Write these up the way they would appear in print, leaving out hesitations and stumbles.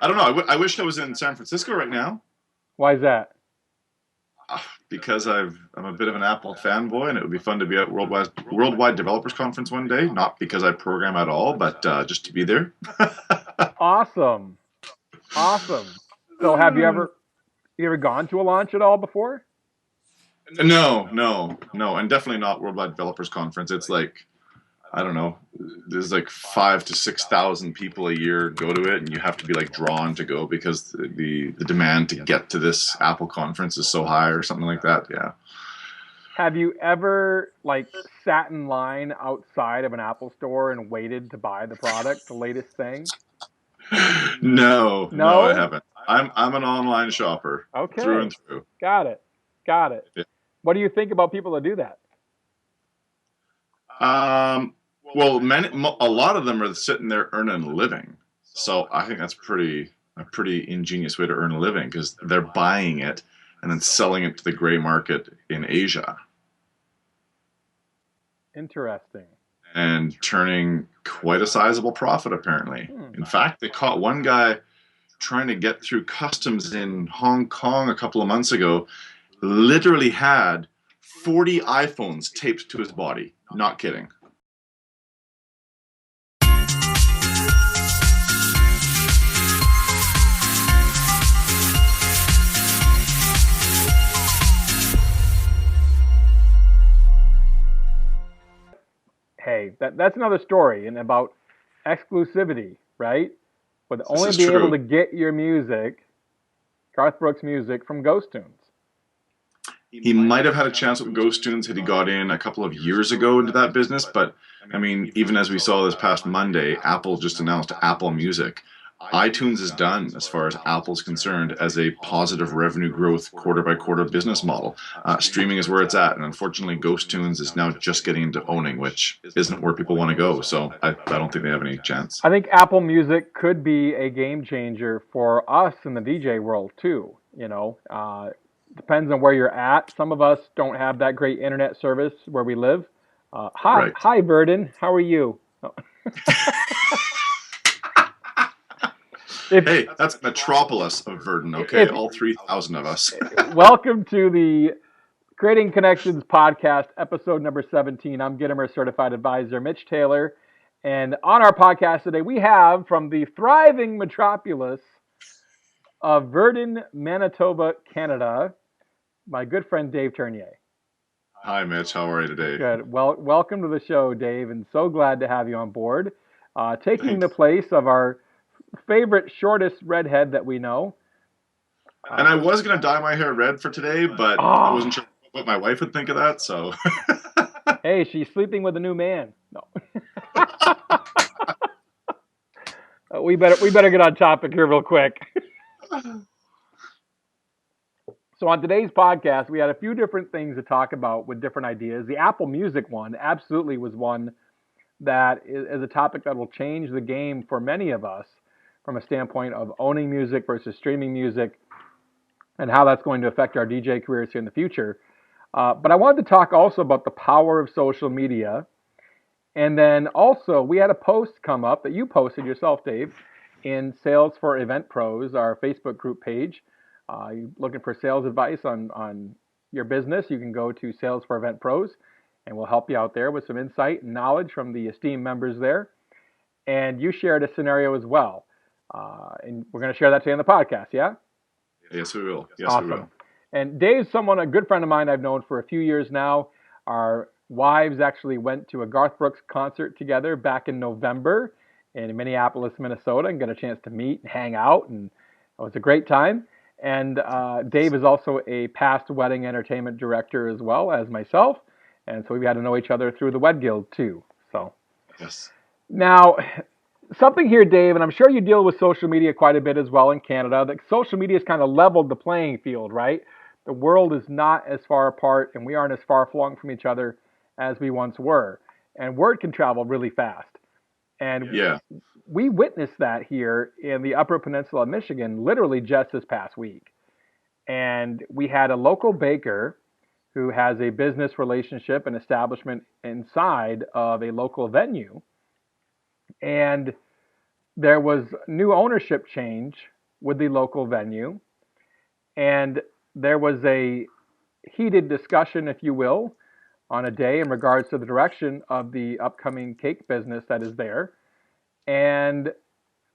I don't know. I wish I was in San Francisco right now. Why is that? Because I'm a bit of an Apple fanboy, and it would be fun to be at Worldwide Developers Conference one day. Not because I program at all, but just to be there. Awesome. Awesome. So have you ever gone to a launch at all before? No, no, no, and definitely not Worldwide Developers Conference. It's like I don't know. There's like 5 to 6 thousand people a year go to it, and you have to be like drawn to go because the demand to get to this Apple conference is so high, or something like that. Yeah. Have you ever like sat in line outside of an Apple store and waited to buy the product, the latest thing? No, no, I No? haven't. I'm an online shopper through Okay. and through. Got it. Got it. Yeah. What do you think about people that do that? Um, well, a lot of them are sitting there earning a living, so I think that's a pretty ingenious way to earn a living because they're buying it and then selling it to the gray market in Asia Interesting. and turning quite a sizable profit. Apparently, Hmm. in fact, they caught one guy trying to get through customs in Hong Kong a couple of months ago. Literally had 40 iPhones taped to his body. Not kidding. Hey, that's another story and about exclusivity, right? Would This only is be able true. to get your music, Garth Brooks music, from Ghost Tunes. He might have had a chance with Ghost Tunes had he got in a couple of years ago into that business, but I mean, even as we saw this past Monday, Apple just announced Apple Music. iTunes is done as far as Apple's concerned as a positive revenue growth quarter by quarter business model. Streaming is where it's at, and unfortunately, Ghost Tunes is now just getting into owning, which isn't where people want to go. So I don't think they have any chance. I think Apple Music could be a game changer for us in the DJ world too. Depends on where you're at. Some of us don't have that great internet service where we live. Hi, Right. hi, Verdon. How are you? If Hey, that's Metropolis of Verdun, okay? if All 3,000 of us. welcome to the Creating Connections podcast, episode number 17. I'm Gittimer Certified Advisor Mitch Taylor. And on our podcast today, we have from the thriving metropolis of Verdun, Manitoba, Canada, my good friend Dave Tournier. Hi, Mitch. How are you today? Good. Well, welcome to the show, Dave, and so glad to have you on board. Taking the Thanks. place of our favorite shortest redhead that we know. And I was going to dye my hair red for today, but I Oh, wasn't sure what my wife would think of that, so. hey, she's sleeping with a new man. No. We better get on topic here real quick. So on today's podcast, we had a few different things to talk about with different ideas. The Apple Music one absolutely was one that is a topic that will change the game for many of us from a standpoint of owning music versus streaming music and how that's going to affect our DJ careers here in the future. But I wanted to talk also about the power of social media. And then also, we had a post come up that you posted yourself, Dave, in Sales for Event Pros, our Facebook group page. You're looking for sales advice on your business, you can go to Sales for Event Pros, and we'll help you out there with some insight and knowledge from the esteemed members there. And you shared a scenario as well. And we're going to share that today on the podcast, yeah? Yes, we will. Yes, we Awesome. will. And Dave's a good friend of mine I've known for a few years now. Our wives actually went to a Garth Brooks concert together back in November in Minneapolis, Minnesota, and got a chance to meet and hang out, and it was a great time. And Dave is also a past wedding entertainment director as well as myself, and so we've got to know each other through the Wed Guild too. So Yes. now, something here, Dave, and I'm sure you deal with social media quite a bit as well in Canada. That social media has kind of leveled the playing field, right? The world is not as far apart, and we aren't as far flung from each other as we once were. And word can travel really fast. And Yeah. we witnessed that here in the Upper Peninsula of Michigan literally just this past week. And we had a local baker who has a business relationship and establishment inside of a local venue. And there was new ownership change with the local venue, and there was a heated discussion, if you will, on a day in regards to the direction of the upcoming cake business that is there. And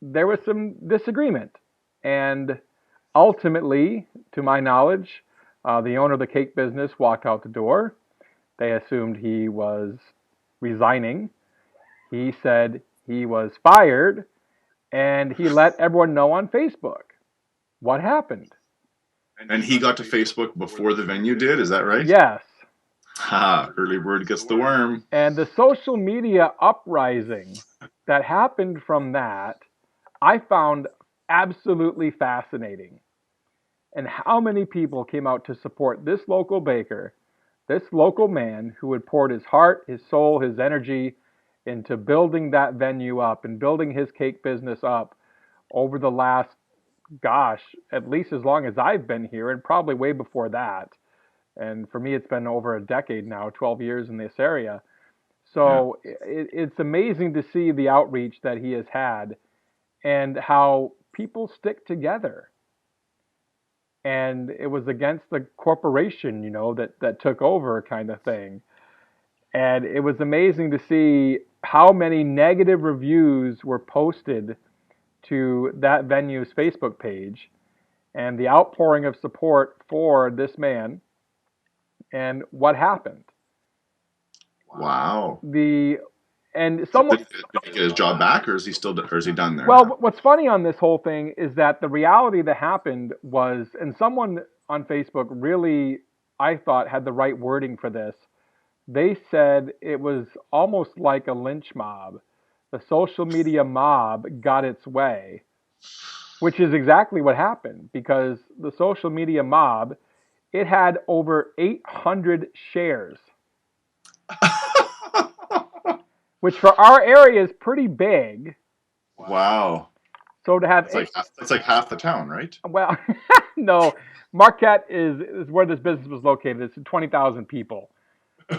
there was some disagreement. And ultimately, to my knowledge, the owner of the cake business walked out the door. They assumed he was resigning. He said he was fired, and he let everyone know on Facebook what happened. And he got to Facebook before the venue did, is that right? Yes. Ha, early bird gets the worm. And the social media uprising that happened from that, I found absolutely fascinating. And how many people came out to support this local baker, this local man who had poured his heart, his soul, his energy into building that venue up and building his cake business up over the last, gosh, at least as long as I've been here, and probably way before that. And for me, it's been over a decade now, 12 years in this area. So it's amazing to see the outreach that he has had and how people stick together. And it was against the corporation, that took over, kind of thing. And it was amazing to see how many negative reviews were posted to that venue's Facebook page and the outpouring of support for this man and what happened. Wow. And someone did he get his job back, or is he done there? Well, now? What's funny on this whole thing is that the reality that happened was, and someone on Facebook really, I thought, had the right wording for this. They said it was almost like a lynch mob. The social media mob got its way, which is exactly what happened, because the social media mob, it had over 800 shares, which for our area is pretty big. Wow. So to have it's like half the town, right? Well, no, Marquette is where this business was located. It's 20,000 people.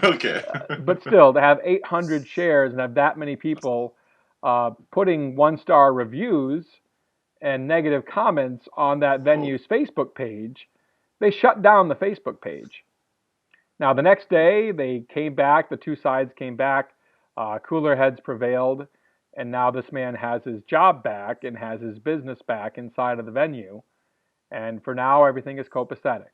Okay. But still, to have 800 shares and have that many people putting one-star reviews and negative comments on that venue's Facebook page, they shut down the Facebook page. Now, the next day, they came back. The two sides came back. Cooler heads prevailed. And now this man has his job back and has his business back inside of the venue. And for now, everything is copacetic.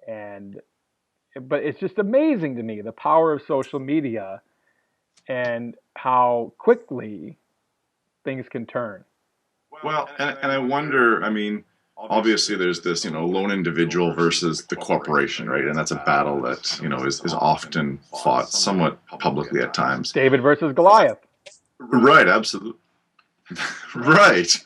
But it's just amazing to me, the power of social media and how quickly things can turn. Well, and I wonder, I mean, obviously there's this, lone individual versus the corporation, right? And that's a battle that, is often fought somewhat publicly at times. David versus Goliath. Right, absolutely. Right.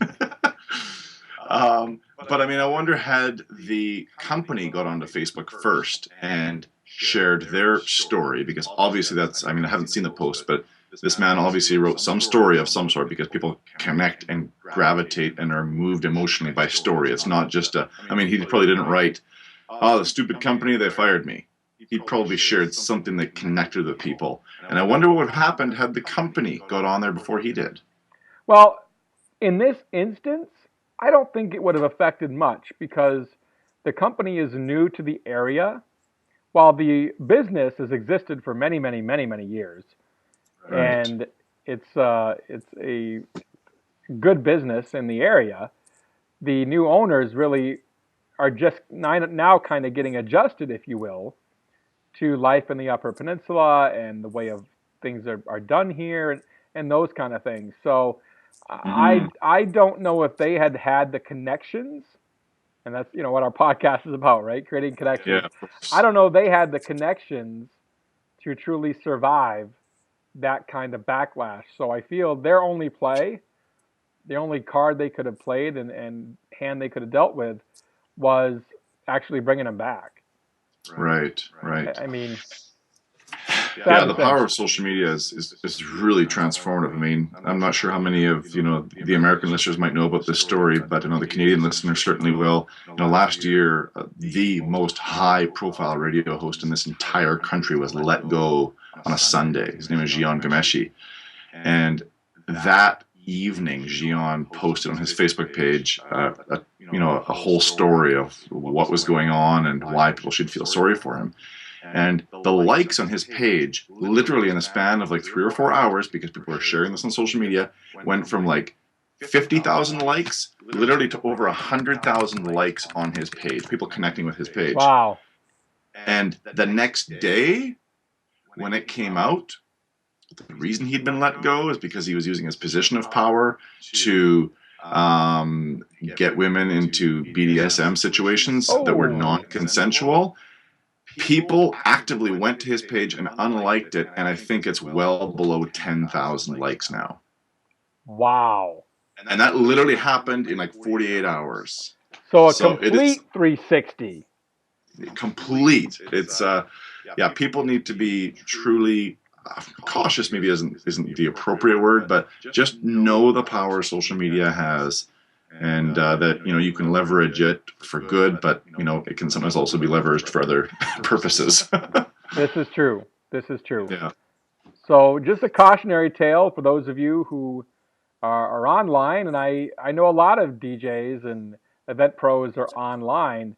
But I mean, I wonder, had the company got onto Facebook first and shared their story, because obviously I haven't seen the post, but this man obviously wrote some story of some sort, because people connect and gravitate and are moved emotionally by story. It's not just he probably didn't write, "Oh, the stupid company, they fired me." He probably shared something that connected with people. And I wonder what would have happened had the company got on there before he did. Well, in this instance, I don't think it would have affected much, because the company is new to the area, while the business has existed for many, many, many, many years. Right. And it's a good business in the area. The new owners really are just now kind of getting adjusted, if you will, to life in the Upper Peninsula and the way of things are done here and those kind of things. So I don't know if they had the connections, and that's what our podcast is about, right? Creating connections. Yeah. I don't know if they had the connections to truly survive that kind of backlash. So I feel their only play, the only card they could have played and hand they could have dealt with, was actually bringing them back. Right. I mean, yeah, the power of social media is really transformative. I mean, I'm not sure how many of the American listeners might know about this story, but the Canadian listeners certainly will. Last year, the most high-profile radio host in this entire country was let go on a Sunday. His name is Jian Ghomeshi, and that evening, Gian posted on his Facebook page, a whole story of what was going on and why people should feel sorry for him. And the likes on his page, literally in a span of like 3 or 4 hours, because people are sharing this on social media, went from like 50,000 likes, literally to over 100,000 likes on his page. People connecting with his page. Wow. And the next day, when it came out, the reason he'd been let go is because he was using his position of power to get women into BDSM situations that were non-consensual. People actively went to his page and unliked it, and I think it's well below 10,000 likes now. Wow. And that literally happened in like 48 hours. So complete 360. Complete. It's people need to be truly cautious. Maybe isn't the appropriate word, but just know the power social media has, and that you can leverage it for good, but it can sometimes also be leveraged for other purposes. This is true. Yeah. So just a cautionary tale for those of you who are online, and I know a lot of DJs and event pros are online,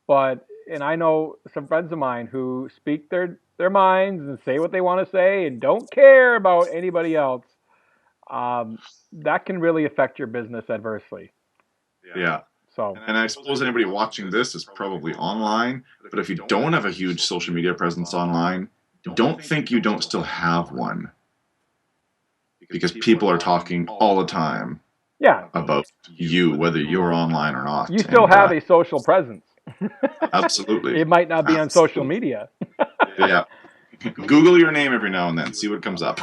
and I know some friends of mine who speak their minds and say what they want to say and don't care about anybody else. That can really affect your business adversely. Yeah. So, and I suppose anybody watching this is probably online, but if you don't have a huge social media presence online, don't think you don't still have one. Because people are talking all the time about you, whether you're online or not. You still have a social presence. Absolutely. It might not be on social media. Yeah. Google your name every now and then. See what comes up.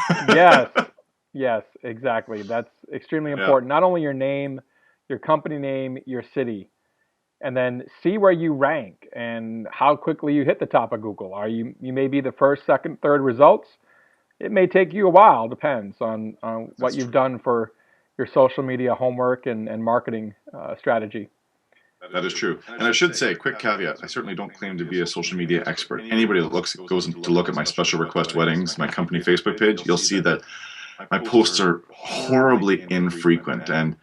Yes, exactly. That's extremely important. Not only your name, your company name, your city, and then see where you rank and how quickly you hit the top of Google. You may be the first, second, third results. It may take you a while. Depends on what you've done for your social media homework and marketing strategy. That is true. And I should say, quick caveat, I certainly don't claim to be a social media expert. Anybody that goes to look at my special request weddings, my company Facebook page, you'll see that my posts are horribly infrequent. And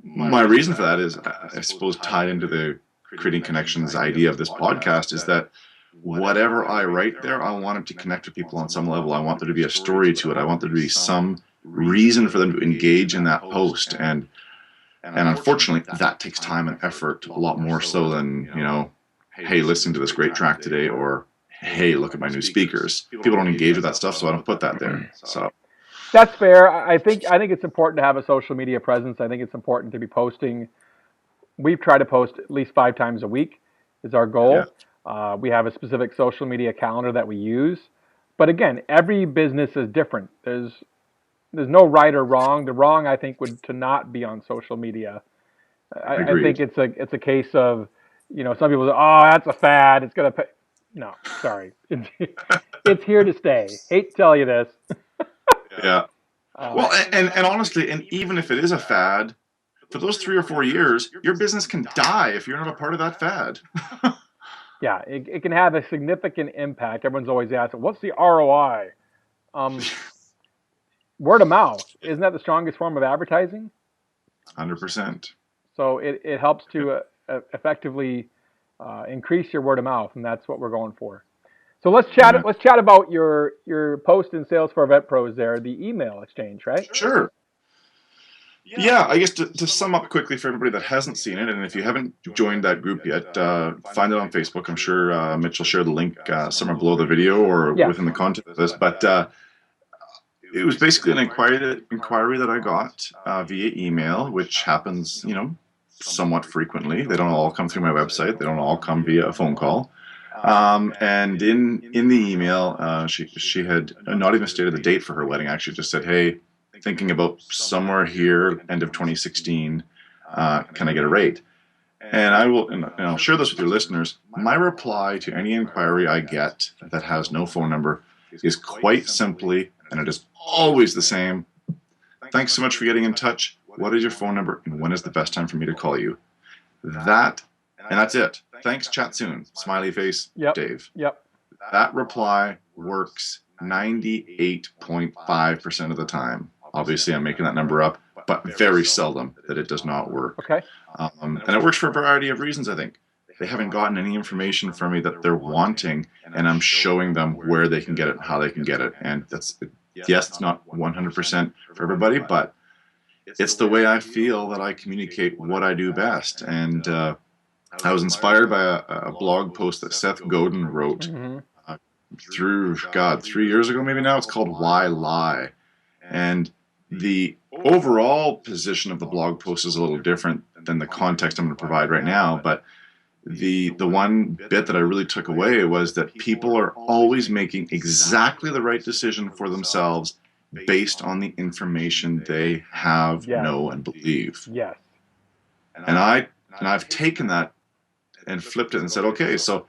my reason for that is, I suppose, tied into the Creating Connections idea of this podcast, is that whatever I write there, I want it to connect with people on some level. I want there to be a story to it. I want there to be some reason for them to engage in that post. And unfortunately, that takes time and effort a lot more so than, hey, listen to this great track today, or hey, look at my new speakers. People don't engage with that stuff, so I don't put that there. So that's fair. I think it's important to have a social media presence. I think it's important to be posting. We've tried to post at least 5 times a week is our goal. Yeah. We have a specific social media calendar that we use. But again, every business is different. There's no right or wrong. The wrong, I think, would to not be on social media. I think it's a case of, some people say, oh, that's a fad. It's gonna pay. No, sorry, it's here to stay. Hate to tell you this. Yeah. Well, and honestly, and even if it is a fad, for those 3 or 4 years, your business can die if you're not a part of that fad. Yeah, it can have a significant impact. Everyone's always asking, what's the ROI? Word of mouth. Isn't that the strongest form of advertising? 100%. So it helps to effectively increase your word of mouth, and that's what we're going for. So let's chat. Let's chat about your post in sales for event pros there, the email exchange, right? Sure. Yeah, I guess to sum up quickly for everybody that hasn't seen it, and if you haven't joined that group yet, find it on Facebook. I'm sure Mitch will share the link somewhere below the video or within the content of this. But it was basically an inquiry that I got via email, which happens, somewhat frequently. They don't all come through my website. They don't all come via a phone call. And in the email, she had not even stated the date for her wedding. Actually, just said, "Hey, thinking about somewhere here, end of 2016. Can I get a rate?" And I'll share this with your listeners. My reply to any inquiry I get that has no phone number is quite simply, and it is always the same: "Thanks so much for getting in touch. What is your phone number, and when is the best time for me to call you?" That's it. Thanks, chat soon. Smiley face, Dave. Yep. That reply works 98.5% of the time. Obviously, I'm making that number up, but very seldom that it does not work. Okay. And it works for a variety of reasons, I think. They haven't gotten any information from me that they're wanting, and I'm showing them where they can get it and how they can get it. And yes, it's not 100% for everybody, but it's the way I feel that I communicate what I do best. And I was inspired by a blog post that Seth Godin wrote through, God, 3 years ago maybe now. It's called Why Lie? And the overall position of the blog post is a little different than the context I'm going to provide right now, but the one bit that I really took away was that people are always making exactly the right decision for themselves based on the information they have, know, and believe. Yes. And I've taken that and flipped it and said, okay, so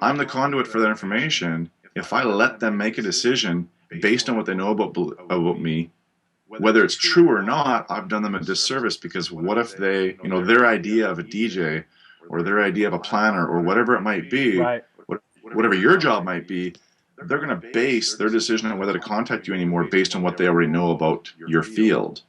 I'm the conduit for that information. If I let them make a decision based on what they know about me, whether it's true or not, I've done them a disservice, because what if they, their idea of a DJ or their idea of a planner or whatever it might be, right, whatever your job might be, they're going to base their decision on whether to contact you anymore based on what they already know about your field.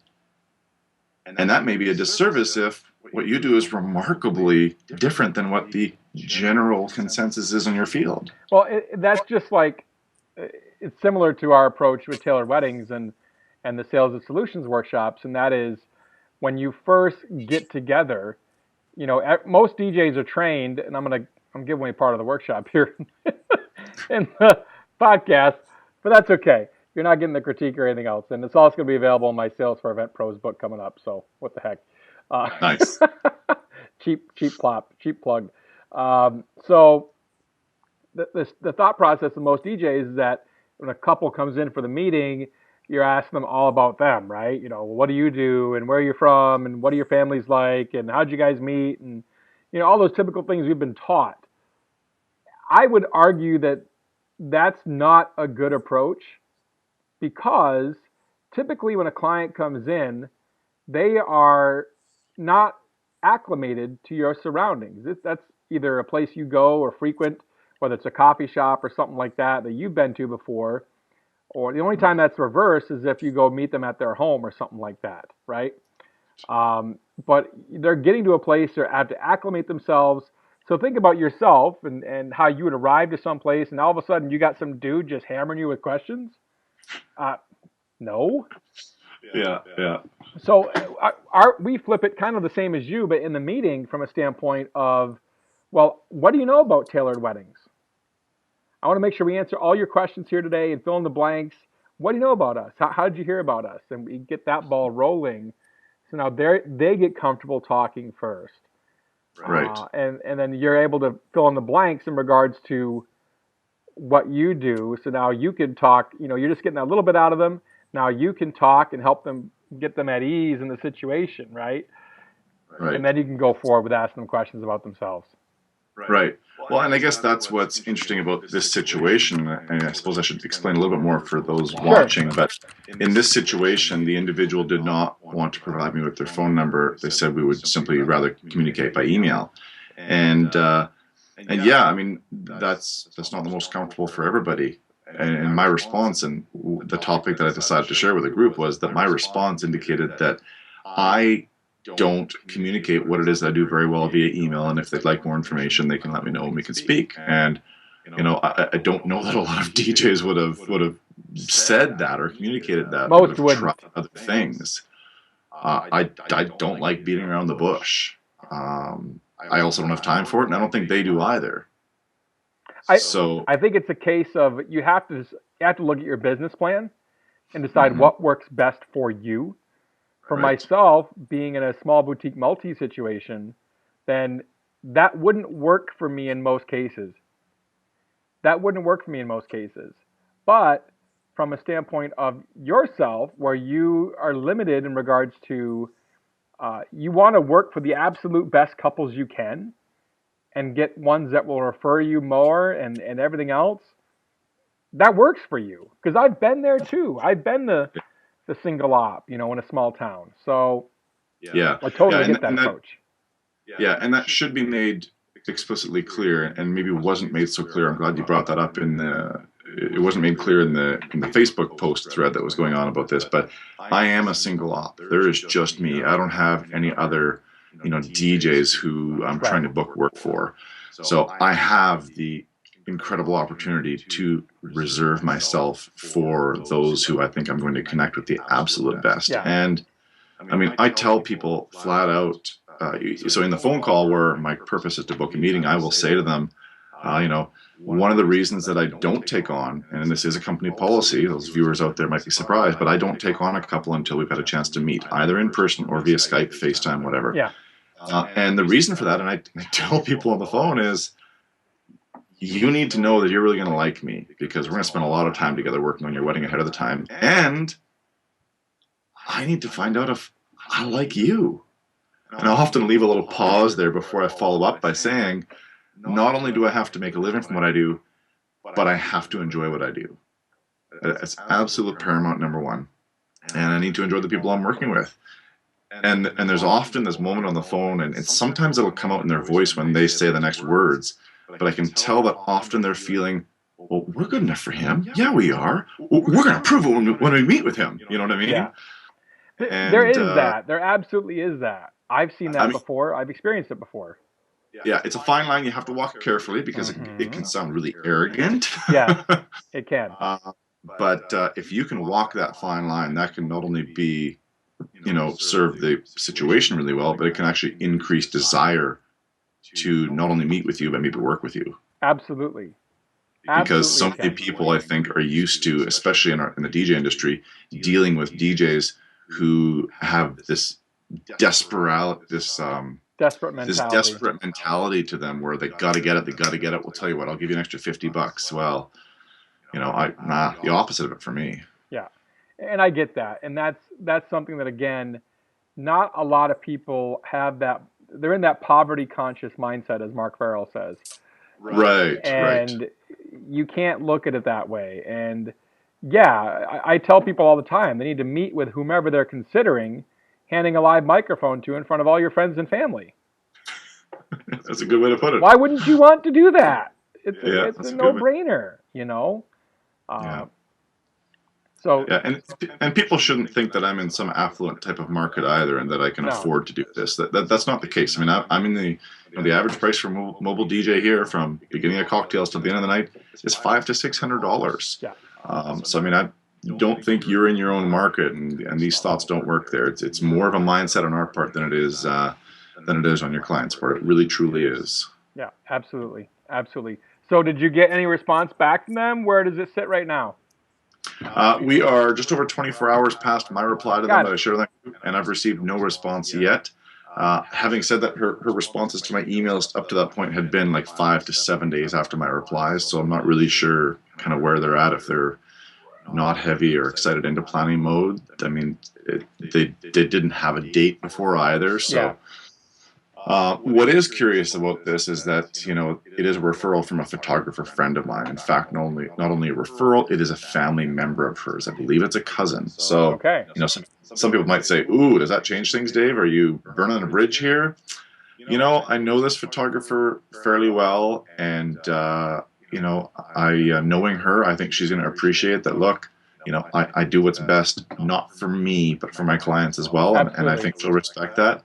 And that may be a disservice if what you do is remarkably different than what the general consensus is in your field. Well, that's just like, it's similar to our approach with tailored weddings and the sales and solutions workshops. And that is, when you first get together, most DJs are trained, and I'm giving away part of the workshop here in the podcast, but that's okay. You're not getting the critique or anything else. And it's also going to be available in my Sales for Event Pros book coming up. So what the heck? Nice. cheap plug. So the thought process of most DJs is that when a couple comes in for the meeting, you're asking them all about them, right? What do you do, and where are you from, and what are your families like, and how'd you guys meet, and all those typical things we've been taught. I would argue that that's not a good approach, because typically when a client comes in, they are not acclimated to your surroundings. That's either a place you go or frequent, whether it's a coffee shop or something like that you've been to before. Or the only time that's reversed is if you go meet them at their home or something like that, right? But they're getting to a place they have to acclimate themselves. So think about yourself and how you would arrive to some place, and all of a sudden you got some dude just hammering you with questions. No. Yeah. So we flip it kind of the same as you, but in the meeting from a standpoint of, well, what do you know about tailored weddings? I want to make sure we answer all your questions here today and fill in the blanks. What do you know about us? How did you hear about us? And we get that ball rolling. So now they get comfortable talking first. Right. And then you're able to fill in the blanks in regards to what you do. So now you can talk, you're just getting a little bit out of them. Now you can talk and help them, get them at ease in the situation, right? Right. And then you can go forward with asking them questions about themselves. Right. Well, and I guess that's what's interesting about this situation. And I suppose I should explain a little bit more for those watching. But in this situation, the individual did not want to provide me with their phone number. They said we would simply rather communicate by email. And yeah, I mean, that's not the most comfortable for everybody. And my response, and the topic that I decided to share with the group, was that my response indicated that I don't communicate what it is I do very well via email, and if they'd like more information, they can let me know and we can speak. And I don't know that a lot of DJs would have said that or communicated that. Most would tried other things. I don't like beating around the bush. I also don't have time for it, and I don't think they do either. I think it's a case of you have to look at your business plan and decide what works best for you. For myself, being in a small boutique multi situation, then that wouldn't work for me in most cases. But from a standpoint of yourself, where you are limited in regards to, you want to work for the absolute best couples you can and get ones that will refer you more and everything else, that works for you. Because I've been there too. I've been the single op, in a small town. So yeah, I totally get that approach. Yeah, and that should be made explicitly clear, and maybe wasn't made so clear. I'm glad you brought that up in it wasn't made clear in the Facebook post thread that was going on about this, but I am a single op. There is just me. I don't have any other, DJs who I'm trying to book work for. So I have the incredible opportunity to reserve myself for those who I think I'm going to connect with the absolute best. Yeah. And I mean, I tell people flat out. So in the phone call where my purpose is to book a meeting, I will say to them, one of the reasons that I don't take on, and this is a company policy, those viewers out there might be surprised, but I don't take on a couple until we've had a chance to meet, either in person or via Skype, FaceTime, whatever. Yeah. And the reason for that, and I tell people on the phone, is you need to know that you're really going to like me, because we're going to spend a lot of time together working on your wedding ahead of the time. And I need to find out if I like you. And I often leave a little pause there before I follow up by saying, not only do I have to make a living from what I do, but I have to enjoy what I do. It's absolute paramount number one. And I need to enjoy the people I'm working with. And there's often this moment on the phone, and sometimes it'll come out in their voice when they say the next words, but I can tell that often they're feeling, well, we're good enough for him. Yeah, we are. We're going to prove it when we meet with him. You know what I mean? Yeah. There is that. There absolutely is that. I've seen that before. I've experienced it before. Yeah, it's a fine line you have to walk carefully, because it can sound really arrogant. Yeah, it can. But if you can walk that fine line, that can not only be, serve the situation really well, but it can actually increase desire to not only meet with you, but maybe work with you. Absolutely. Because so many people, I think, are used to, especially in the DJ industry, dealing with DJs who have this desperate mentality to them, where they got to get it. We'll tell you what, I'll give you an extra $50. Well, the opposite of it for me. Yeah, and I get that, and that's something that, again, not a lot of people have that. They're in that poverty conscious mindset, as Mark Farrell says. Right. And you can't look at it that way. And yeah, I tell people all the time, they need to meet with whomever they're considering handing a live microphone to in front of all your friends and family. That's a good way to put it. Why wouldn't you want to do that? It's a no-brainer, So yeah, and people shouldn't think that I'm in some affluent type of market either, and that I can afford to do this. That's not the case. I mean, I'm in the average price for mobile DJ here, from beginning of cocktails to the end of the night, is $500 to $600. Yeah. So I mean, I don't think you're in your own market, and these thoughts don't work there. It's more of a mindset on our part than it is on your clients' part. It really truly is. Yeah, absolutely. So did you get any response back from them? Where does it sit right now? We are just over 24 hours past my reply to them that I shared with them, and I've received no response yet. Having said that, her responses to my emails up to that point had been like 5 to 7 days after my replies, so I'm not really sure kind of where they're at, if they're not heavy or excited into planning mode. I mean, they didn't have a date before either, so... Yeah. What is curious about this is that, it is a referral from a photographer friend of mine. In fact, not only a referral, it is a family member of hers. I believe it's a cousin. So, okay. Some people might say, ooh, does that change things, Dave? Are you burning a bridge here? I know this photographer fairly well, and, knowing her, I think she's going to appreciate that, look, I do what's best, not for me, but for my clients as well. And I think she'll respect that.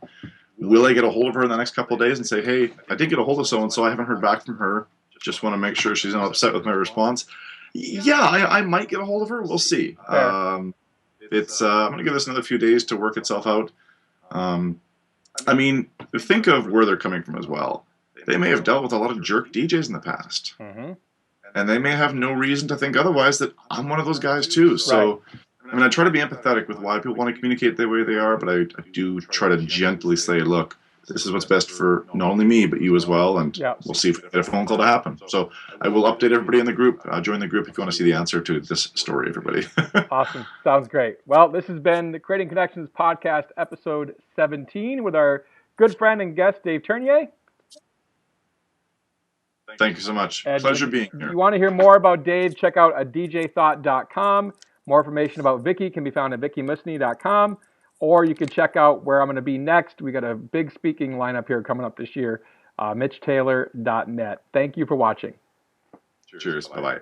Will I get a hold of her in the next couple of days and say, hey, I did get a hold of so-and-so, I haven't heard back from her, just want to make sure she's not upset with my response? Yeah, I might get a hold of her. We'll see. I'm going to give this another few days to work itself out. I mean, think of where they're coming from as well. They may have dealt with a lot of jerk DJs in the past. Mm-hmm. And they may have no reason to think otherwise, that I'm one of those guys too. So... Right. I mean, I try to be empathetic with why people want to communicate the way they are, but I do try to gently say, look, this is what's best for not only me, but you as well, and we'll see if we get a phone call to happen. So I will update everybody in the group. Join the group if you want to see the answer to this story, everybody. Awesome. Sounds great. Well, this has been the Creating Connections podcast, episode 17, with our good friend and guest, Dave Tournier. Thank you so much. Pleasure being here. If you want to hear more about Dave, check out djthought.com. More information about Vicky can be found at vickymusney.com, or you can check out where I'm going to be next. We got a big speaking lineup here coming up this year, mitchtaylor.net. Thank you for watching. Cheers. Bye-bye.